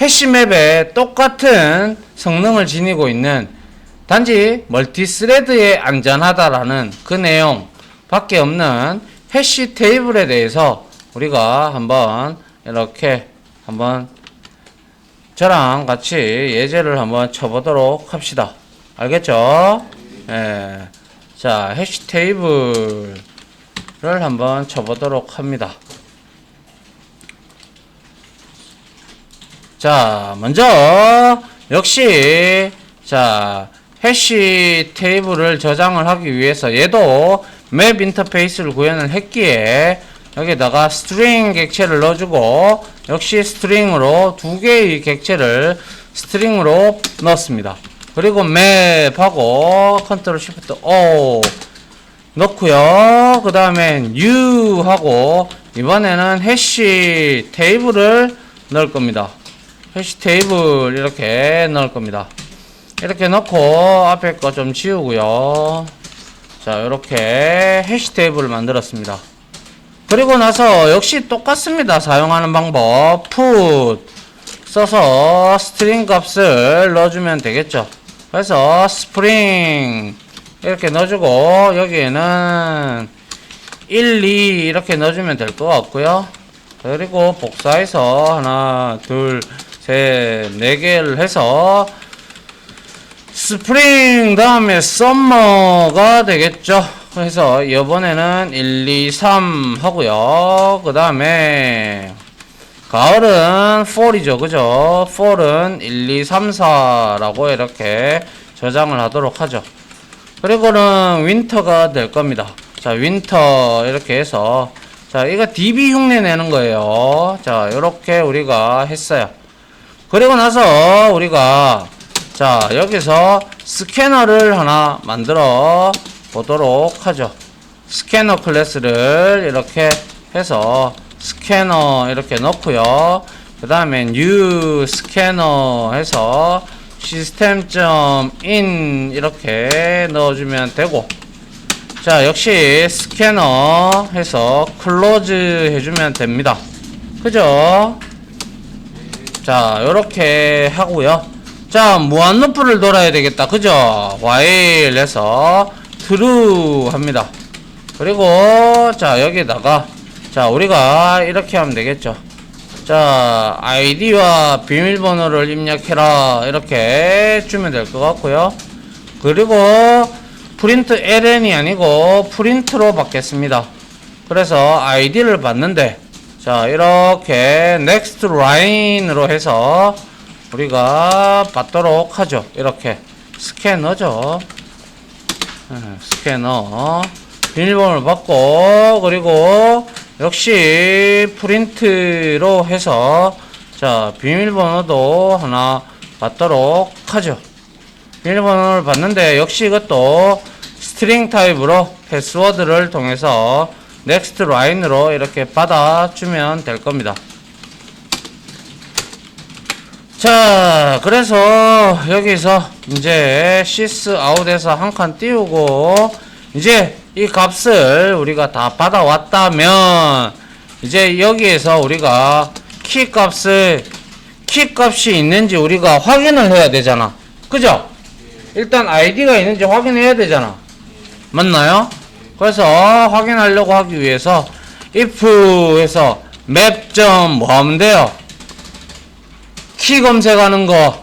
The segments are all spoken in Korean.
해시맵에 똑같은 성능을 지니고 있는 단지 멀티스레드에 안전하다라는 그 내용 밖에 없는 해시 테이블에 대해서 우리가 한번 이렇게 한번 저랑 같이 예제를 한번 쳐보도록 합시다. 알겠죠? 예. 자, 해시 테이블을 한번 쳐보도록 합니다. 자, 먼저 역시 자, 해시 테이블을 저장을 하기 위해서 얘도 맵 인터페이스를 구현을 했기에 여기다가 스트링 객체를 넣어주고 역시 스트링으로 두 개의 객체를 스트링으로 넣었습니다. 그리고 맵하고 컨트롤 시프트 O 넣고요. 그 다음에 new 하고 이번에는 해시 테이블을 넣을 겁니다. 해시 테이블 이렇게 넣을 겁니다. 이렇게 넣고 앞에 거 좀 지우고요. 자, 이렇게 해시 테이블을 만들었습니다. 그리고 나서 역시 똑같습니다. 사용하는 방법 put 써서 스트링 값을 넣어주면 되겠죠. 그래서 스프링 이렇게 넣어주고 여기에는 1, 2 이렇게 넣어주면 될 것 같고요. 그리고 복사해서 하나, 둘, 셋, 4개를 해서 스프링 다음에 썸머가 되겠죠. 그래서 이번에는 1, 2, 3 하고요. 그 다음에 가을은 fall이죠. 그죠? fall은 1, 2, 3, 4라고 이렇게 저장을 하도록 하죠. 그리고는 윈터가 될 겁니다. 자, 윈터 이렇게 해서 자, 이거 DB 흉내 내는 거예요. 자, 이렇게 우리가 했어요. 그리고 나서 우리가 자, 여기서 스캐너를 하나 만들어 보도록 하죠. 스캐너 클래스를 이렇게 해서 스캐너 이렇게 넣고요. 그 다음에 new 스캐너 해서 system.in 이렇게 넣어주면 되고, 자, 역시 스캐너 해서 close 해주면 됩니다. 그죠? 자, 요렇게 하고요. 자, 무한루프를 돌아야 되겠다. 그죠? while 해서 true 합니다. 그리고 자, 여기다가 자, 우리가 이렇게 하면 되겠죠. 자, 아이디와 비밀번호를 입력해라 이렇게 주면 될 것 같고요. 그리고 프린트 ln이 아니고 프린트로 받겠습니다. 그래서 아이디를 받는데 자, 이렇게 next line으로 해서 우리가 받도록 하죠. 이렇게 스캐너죠. 스캐너 비밀번호를 받고, 그리고 역시 프린트로 해서 자, 비밀번호도 하나 받도록 하죠. 비밀번호를 받는데 역시 이것도 스트링 타입으로 패스워드를 통해서 next line으로 이렇게 받아주면 될 겁니다. 자, 그래서 여기서 이제 sys out에서 한 칸 띄우고 이제 이 값을 우리가 다 받아왔다면 이제 여기에서 우리가 키 값이 있는지 우리가 확인을 해야 되잖아. 그죠? 일단 id가 있는지 확인해야 되잖아. 맞나요? 그래서 확인하려고 하기 위해서 if에서 map 뭐 하면 돼요? 키 검색하는 거.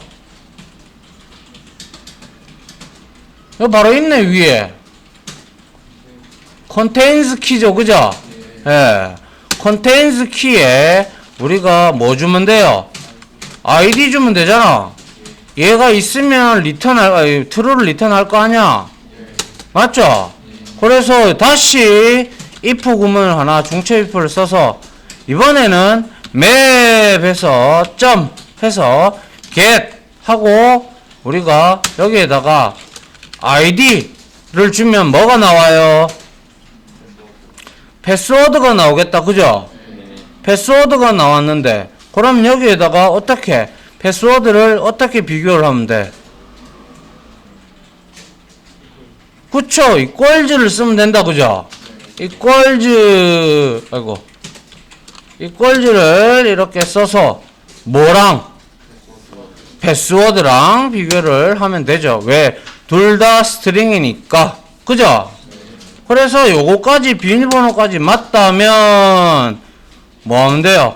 이거 바로 있네, 위에. contains 키죠, 그죠? 예. contains 키에 우리가 뭐 주면 돼요? id 주면 되잖아. 얘가 있으면 true를 리턴할 거 아니야? 맞죠? 그래서 다시 if 구문을 하나 중첩 if를 써서 이번에는 map에서 점 해서 get 하고 우리가 여기에다가 id를 주면 뭐가 나와요? 패스워드가 나오겠다. 그죠? 패스워드가 나왔는데 그럼 여기에다가 어떻게 패스워드를 어떻게 비교를 하면 돼? 그쵸? equals를 쓰면 된다. 그죠? equals를 이렇게 써서 뭐랑 패스워드랑 비교를 하면 되죠. 왜? 둘 다 스트링이니까. 그죠? 그래서 요거까지 비밀번호까지 맞다면 뭐 하면 돼요?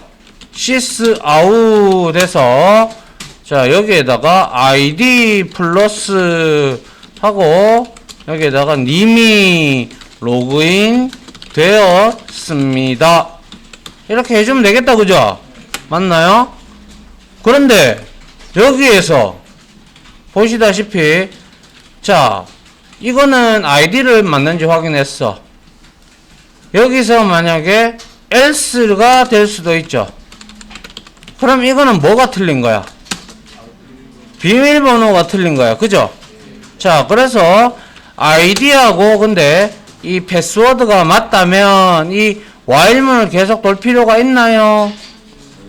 sys out 해서 자 여기에다가 id 플러스 하고 여기에다가 님이 로그인 되었습니다. 이렇게 해주면 되겠다. 그죠? 맞나요? 그런데 여기에서 보시다시피 자 이거는 id를 맞는지 확인했어. 여기서 만약에 else가 될 수도 있죠. 그럼 이거는 뭐가 틀린 거야? 비밀번호가 틀린 거야. 그죠? 자 그래서 id하고 근데 이 패스워드가 맞다면 이 while문을 계속 돌 필요가 있나요?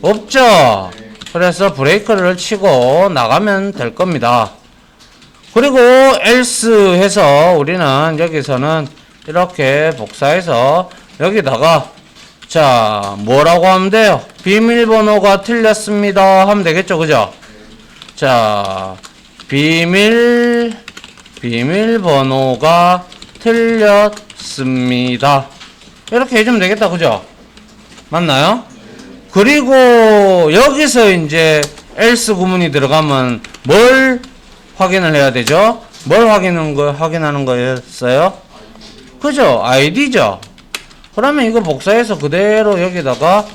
없죠. 그래서 브레이크를 치고 나가면 될 겁니다. 그리고 else 해서 우리는 여기서는 이렇게 복사해서 여기다가 자 뭐라고 하면 돼요? 비밀번호가 틀렸습니다 하면 되겠죠. 그죠? 자 비밀번호가 틀렸습니다 이렇게 해주면 되겠다. 그죠? 맞나요? 그리고 여기서 이제 else 구문이 들어가면 뭘 확인을 해야 되죠? 뭘 확인하는 거였어요? 그죠? id죠? 그러면 이거 복사해서 그대로 여기다가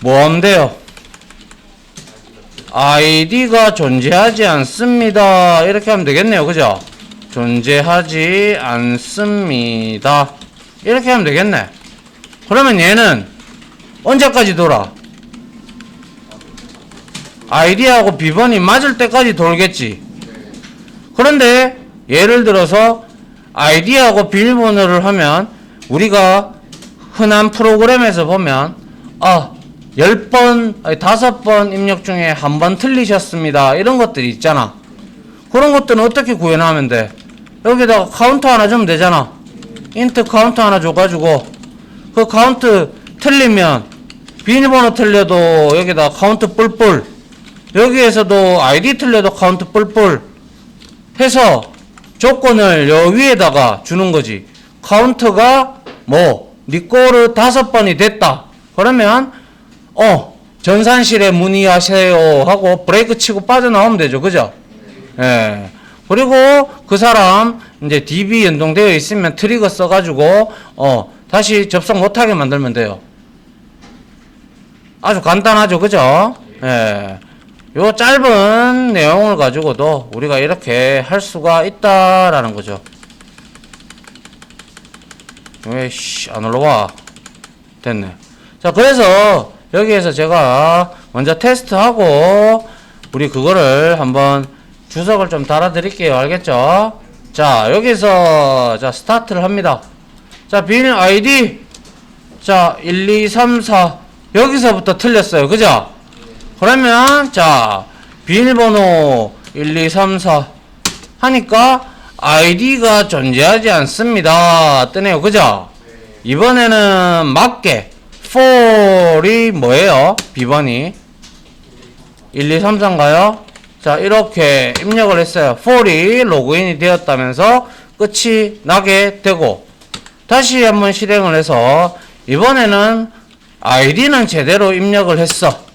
뭐 하면 돼요? id가 존재하지 않습니다 이렇게 하면 되겠네요. 그죠? 존재하지 않습니다 이렇게 하면 되겠네. 그러면 얘는 언제까지 돌아? id하고 비번이 맞을 때까지 돌겠지. 그런데 예를 들어서 id하고 비밀번호를 하면 우리가 흔한 프로그램에서 보면 10번, 5번 입력 중에 한 번 틀리셨습니다 이런 것들이 있잖아. 그런 것들은 어떻게 구현하면 돼? 여기다가 카운트 하나 주면 되잖아. 인트 카운트 하나 줘가지고 그 카운트 틀리면 비밀번호 틀려도 여기다 카운트 뿔뿔, 여기에서도 아이디 틀려도 카운트 뿔뿔 해서 조건을 여 위에다가 주는 거지. 카운트가 니 거를 5번이 됐다 그러면 전산실에 문의하세요 하고 브레이크 치고 빠져나오면 되죠. 그죠? 예. 그리고 그 사람 이제 DB 연동되어 있으면 트리거 써가지고 다시 접속 못하게 만들면 돼요. 아주 간단하죠. 그죠? 예. 요 짧은 내용을 가지고도 우리가 이렇게 할 수가 있다라는 거죠. 왜 안 올라와? 됐네. 자 그래서 여기에서 제가 먼저 테스트하고 우리 그거를 한번 주석을 좀 달아 드릴게요. 알겠죠? 자 여기서 자 스타트를 합니다. 자 비밀 아이디 자 1, 2, 3, 4 여기서부터 틀렸어요. 그죠? 그러면 자 비밀번호 1, 2, 3, 4 하니까 아이디가 존재하지 않습니다 뜨네요. 그죠? 이번에는 맞게 for이 뭐예요? 비번이 1, 2, 3, 4인가요? 자 이렇게 입력을 했어요. for이 로그인이 되었다면서 끝이 나게 되고 다시 한번 실행을 해서 이번에는 아이디는 제대로 입력을 했어.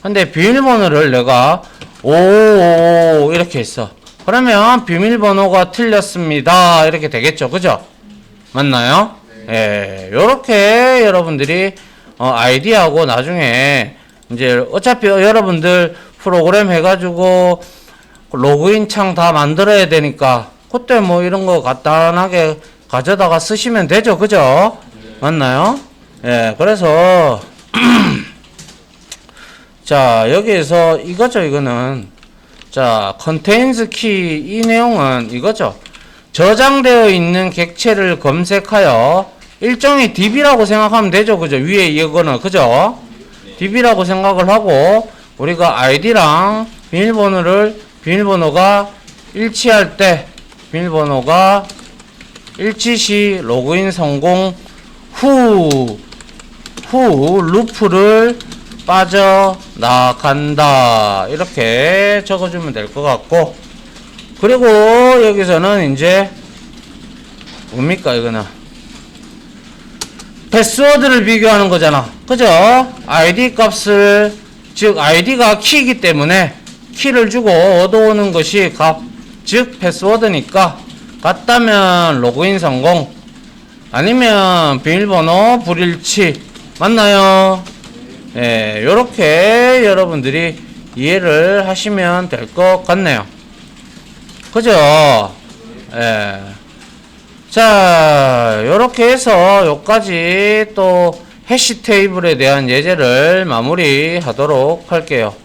근데 비밀번호를 내가 5 이렇게 했어. 그러면 비밀번호가 틀렸습니다 이렇게 되겠죠. 그죠? 맞나요? 예, 요렇게 여러분들이 아이디하고 나중에 이제 어차피 여러분들 프로그램 해가지고 로그인 창 다 만들어야 되니까 그때 뭐 이런 거 간단하게 가져다가 쓰시면 되죠. 그죠? 맞나요? 예, 그래서 자 여기에서 이거죠. 이거는 자 contains key 이 내용은 이거죠. 저장되어 있는 객체를 검색하여 일종의 DB라고 생각하면 되죠. 그죠? 위에 이거는 그죠? DB라고 생각을 하고 우리가 아이디랑 비밀번호가 일치할 때 비밀번호가 일치 시 로그인 성공 후 루프를 빠져나간다. 이렇게 적어주면 될 것 같고, 그리고 여기서는 이제 뭡니까 이거는 패스워드를 비교하는 거잖아. 그죠? id 값을, 즉 id가 키이기 때문에 키를 주고 얻어오는 것이 값, 즉 패스워드니까 같다면 로그인 성공, 아니면 비밀번호 불일치. 맞나요? 예, 요렇게 여러분들이 이해를 하시면 될 것 같네요. 그죠? 예. 자, 요렇게 해서 요까지 또 해시 테이블에 대한 예제를 마무리 하도록 할게요.